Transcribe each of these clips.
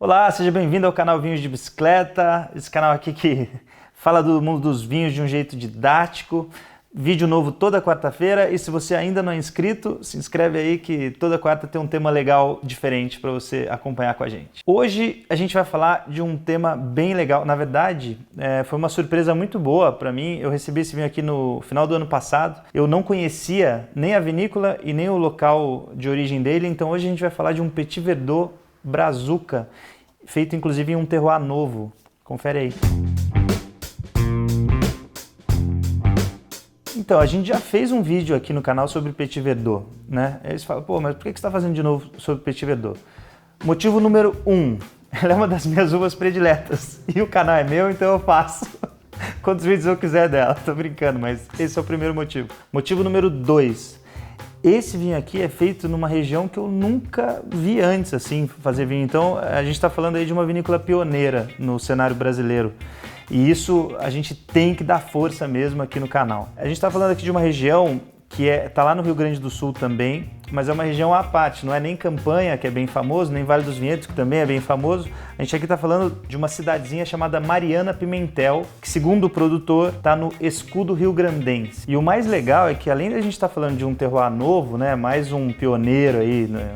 Olá, seja bem-vindo ao canal Vinhos de Bicicleta, esse canal aqui que fala do mundo dos vinhos de um jeito didático. Vídeo novo toda quarta-feira e se você ainda não é inscrito, se inscreve aí que toda quarta tem um tema legal diferente para você acompanhar com a gente. Hoje a gente vai falar de um tema bem legal, na verdade foi uma surpresa muito boa para mim. Eu recebi esse vinho aqui no final do ano passado, eu não conhecia nem a vinícola e nem o local de origem dele, então hoje a gente vai falar de um Petit Verdot Brazuca, feito inclusive em um terroir novo. Confere aí. Então, a gente já fez um vídeo aqui no canal sobre Petit Verdot, né? Aí você fala, pô, mas por que você está fazendo de novo sobre Petit Verdot? Motivo número 1, ela é uma das minhas uvas prediletas e o canal é meu, então eu faço quantos vídeos eu quiser dela. Tô brincando, mas esse é o primeiro motivo. Motivo número 2, esse vinho aqui é feito numa região que eu nunca vi antes, assim, fazer vinho. Então, a gente está falando aí de uma vinícola pioneira no cenário brasileiro. E isso a gente tem que dar força mesmo aqui no canal. A gente está falando aqui de uma região que está lá no Rio Grande do Sul também, mas é uma região à parte, não é nem Campanha, que é bem famoso, nem Vale dos Vinhedos, que também é bem famoso. A gente aqui está falando de uma cidadezinha chamada Mariana Pimentel, que segundo o produtor está no Escudo Rio-Grandense. E o mais legal é que além de a gente estar falando de um terroir novo, né, mais um pioneiro aí, né,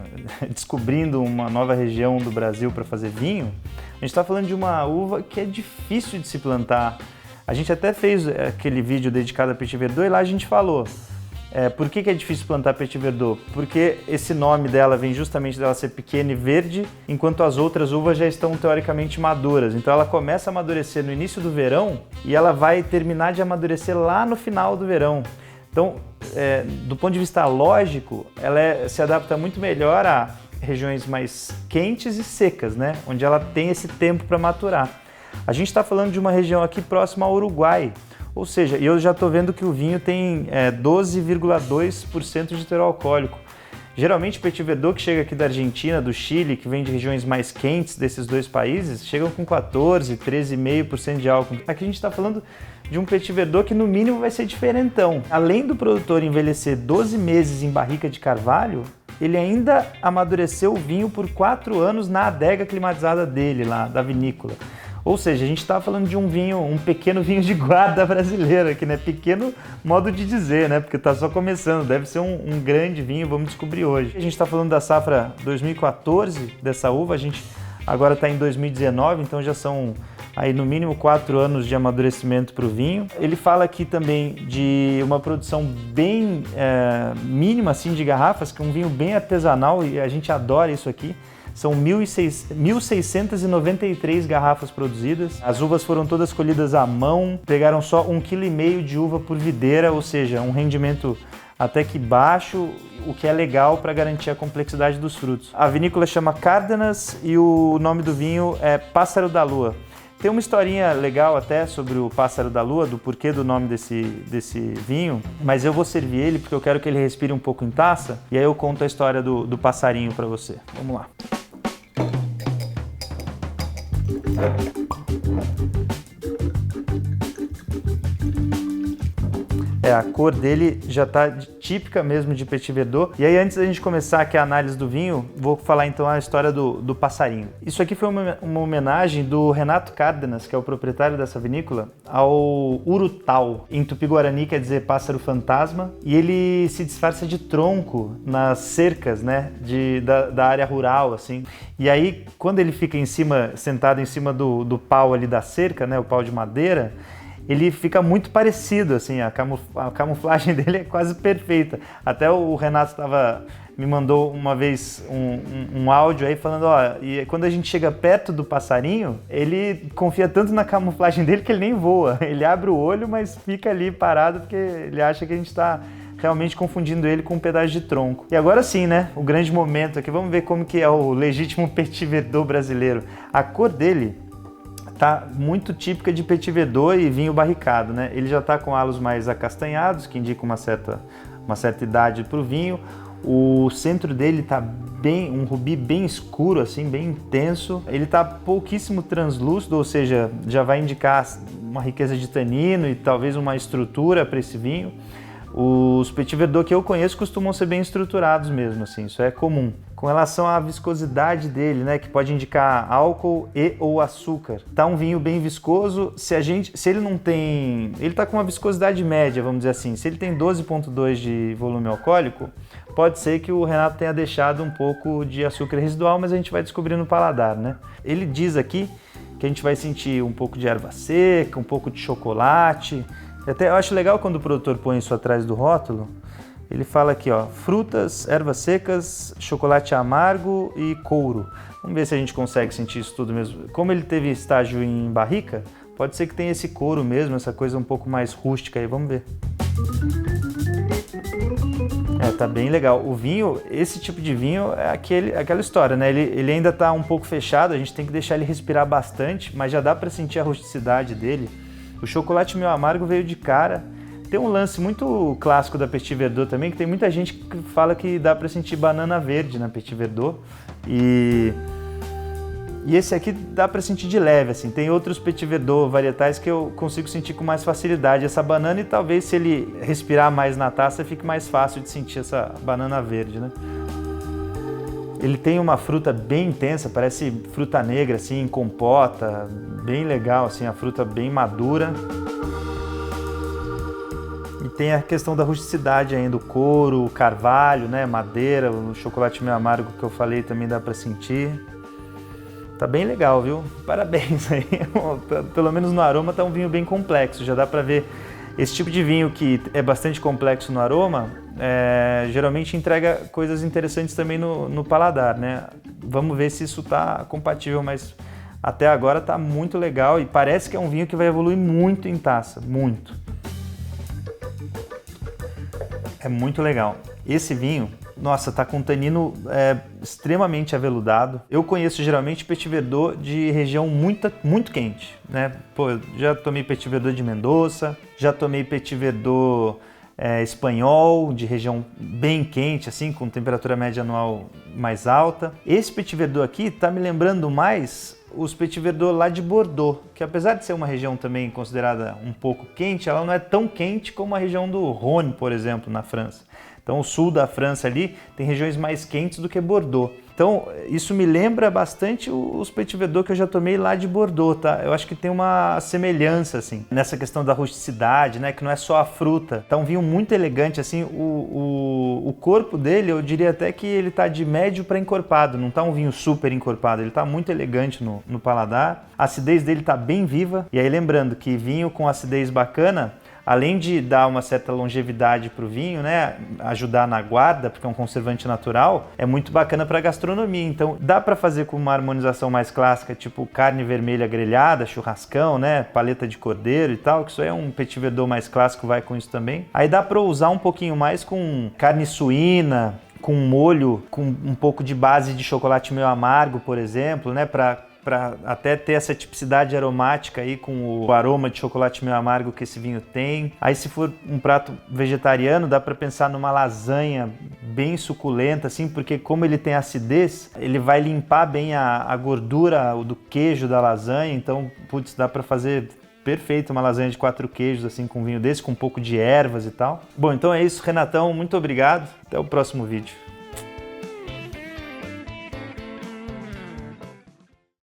descobrindo uma nova região do Brasil para fazer vinho, a gente está falando de uma uva que é difícil de se plantar. A gente até fez aquele vídeo dedicado a Petit Verdot e lá a gente falou por que é difícil plantar Petit Verdot? Porque esse nome dela vem justamente dela ser pequena e verde, enquanto as outras uvas já estão teoricamente maduras. Então ela começa a amadurecer no início do verão e ela vai terminar de amadurecer lá no final do verão. Então, do ponto de vista lógico, ela se adapta muito melhor a regiões mais quentes e secas, né? Onde ela tem esse tempo para maturar. A gente está falando de uma região aqui próxima ao Uruguai, ou seja, eu já estou vendo que o vinho tem 12,2% de teor alcoólico. Geralmente Petit Verdot que chega aqui da Argentina, do Chile, que vem de regiões mais quentes desses dois países, chegam com 14, 13,5% de álcool. Aqui a gente está falando de um Petit Verdot que no mínimo vai ser diferentão. Além do produtor envelhecer 12 meses em barrica de carvalho, ele ainda amadureceu o vinho por 4 anos na adega climatizada dele lá, da vinícola. Ou seja, a gente está falando de um vinho, um pequeno vinho de guarda brasileiro aqui, né? Pequeno modo de dizer, né? Porque está só começando, deve ser um grande vinho, vamos descobrir hoje. A gente está falando da safra 2014 dessa uva, a gente agora está em 2019, então já são aí no mínimo 4 anos de amadurecimento para o vinho. Ele fala aqui também de uma produção bem mínima assim, de garrafas, que é um vinho bem artesanal e a gente adora isso aqui. São 1.693 garrafas produzidas. As uvas foram todas colhidas à mão, pegaram só 1,5 kg de uva por videira, ou seja, um rendimento até que baixo, o que é legal para garantir a complexidade dos frutos. A vinícola chama Cárdenas e o nome do vinho é Pássaro da Lua. Tem uma historinha legal até sobre o Pássaro da Lua, do porquê do nome desse vinho, mas eu vou servir ele porque eu quero que ele respire um pouco em taça e aí eu conto a história do passarinho para você. Vamos lá. A cor dele já está típica mesmo de Petit Verdot. E aí, antes da gente começar aqui a análise do vinho, vou falar então a história do passarinho. Isso aqui foi uma homenagem do Renato Cárdenas, que é o proprietário dessa vinícola, ao urutau. Em Tupi-Guarani quer dizer pássaro fantasma. E ele se disfarça de tronco nas cercas, né, da área rural, assim. E aí, quando ele fica sentado em cima do pau ali da cerca, né, o pau de madeira, ele fica muito parecido, assim, a camuflagem dele é quase perfeita. Até o Renato me mandou uma vez um áudio aí falando, e quando a gente chega perto do passarinho, ele confia tanto na camuflagem dele que ele nem voa. Ele abre o olho, mas fica ali parado porque ele acha que a gente está realmente confundindo ele com um pedaço de tronco. E agora sim, né, o grande momento aqui, vamos ver como que é o legítimo Petit Verdot brasileiro. A cor dele tá muito típica de Petit Verdot e vinho barricado, né? Ele já tá com halos mais acastanhados, que indicam uma certa idade para o vinho. O centro dele tá um rubi bem escuro, assim, bem intenso. Ele tá pouquíssimo translúcido, ou seja, já vai indicar uma riqueza de tanino e talvez uma estrutura para esse vinho. Os Petit Verdot que eu conheço costumam ser bem estruturados mesmo, assim, isso é comum. Com relação à viscosidade dele, né, que pode indicar álcool e ou açúcar. Tá um vinho bem viscoso, se ele não tem, ele tá com uma viscosidade média, vamos dizer assim. Se ele tem 12,2 de volume alcoólico, pode ser que o Renato tenha deixado um pouco de açúcar residual, mas a gente vai descobrir no paladar, né? Ele diz aqui que a gente vai sentir um pouco de erva seca, um pouco de chocolate. Até eu acho legal quando o produtor põe isso atrás do rótulo. Ele fala aqui, ó, frutas, ervas secas, chocolate amargo e couro. Vamos ver se a gente consegue sentir isso tudo mesmo. Como ele teve estágio em barrica, pode ser que tenha esse couro mesmo, essa coisa um pouco mais rústica aí, vamos ver. Tá bem legal. O vinho, esse tipo de vinho é aquela história, né? Ele ainda tá um pouco fechado, a gente tem que deixar ele respirar bastante, mas já dá para sentir a rusticidade dele. O chocolate meio amargo veio de cara. Tem um lance muito clássico da Petit Verdot também, que tem muita gente que fala que dá para sentir banana verde na Petit Verdot. E esse aqui dá para sentir de leve, assim. Tem outros Petit Verdot varietais que eu consigo sentir com mais facilidade essa banana e talvez se ele respirar mais na taça fique mais fácil de sentir essa banana verde, né? Ele tem uma fruta bem intensa, parece fruta negra, assim, em compota, bem legal, assim, a fruta bem madura. E tem a questão da rusticidade ainda, o couro, o carvalho, né, madeira, o chocolate meio amargo que eu falei também dá para sentir. Tá bem legal, viu? Parabéns aí. Pelo menos no aroma tá um vinho bem complexo, já dá para ver. Esse tipo de vinho que é bastante complexo no aroma, geralmente entrega coisas interessantes também no paladar, né? Vamos ver se isso tá compatível, mas até agora tá muito legal e parece que é um vinho que vai evoluir muito em taça, muito. É muito legal. Esse vinho, nossa, tá com um tanino extremamente aveludado. Eu conheço geralmente Petit Verdot de região muito quente, né? Pô, eu já tomei Petit Verdot de Mendoza, já tomei Petit Verdot espanhol, de região bem quente, assim, com temperatura média anual mais alta. Esse Petit Verdot aqui tá me lembrando mais os Petit Verdot lá de Bordeaux, que apesar de ser uma região também considerada um pouco quente, ela não é tão quente como a região do Rhône, por exemplo, na França. Então o sul da França ali tem regiões mais quentes do que Bordeaux. Então isso me lembra bastante os Petit Verdot que eu já tomei lá de Bordeaux, tá? Eu acho que tem uma semelhança, assim, nessa questão da rusticidade, né? Que não é só a fruta. Tá um vinho muito elegante, assim, o corpo dele, eu diria até que ele tá de médio para encorpado, não tá um vinho super encorpado, ele tá muito elegante no paladar. A acidez dele tá bem viva. E aí lembrando que vinho com acidez bacana, além de dar uma certa longevidade para o vinho, né, ajudar na guarda, porque é um conservante natural, é muito bacana para a gastronomia. Então, dá para fazer com uma harmonização mais clássica, tipo carne vermelha grelhada, churrascão, né, paleta de cordeiro e tal, que isso aí é um Petit Verdot mais clássico, vai com isso também. Aí dá para usar um pouquinho mais com carne suína, com molho, com um pouco de base de chocolate meio amargo, por exemplo, né, para até ter essa tipicidade aromática aí com o aroma de chocolate meio amargo que esse vinho tem. Aí se for um prato vegetariano, dá para pensar numa lasanha bem suculenta, assim, porque como ele tem acidez, ele vai limpar bem a gordura do queijo da lasanha, então, putz, dá para fazer perfeito uma lasanha de 4 queijos, assim, com vinho desse, com um pouco de ervas e tal. Bom, então é isso, Renatão, muito obrigado, até o próximo vídeo.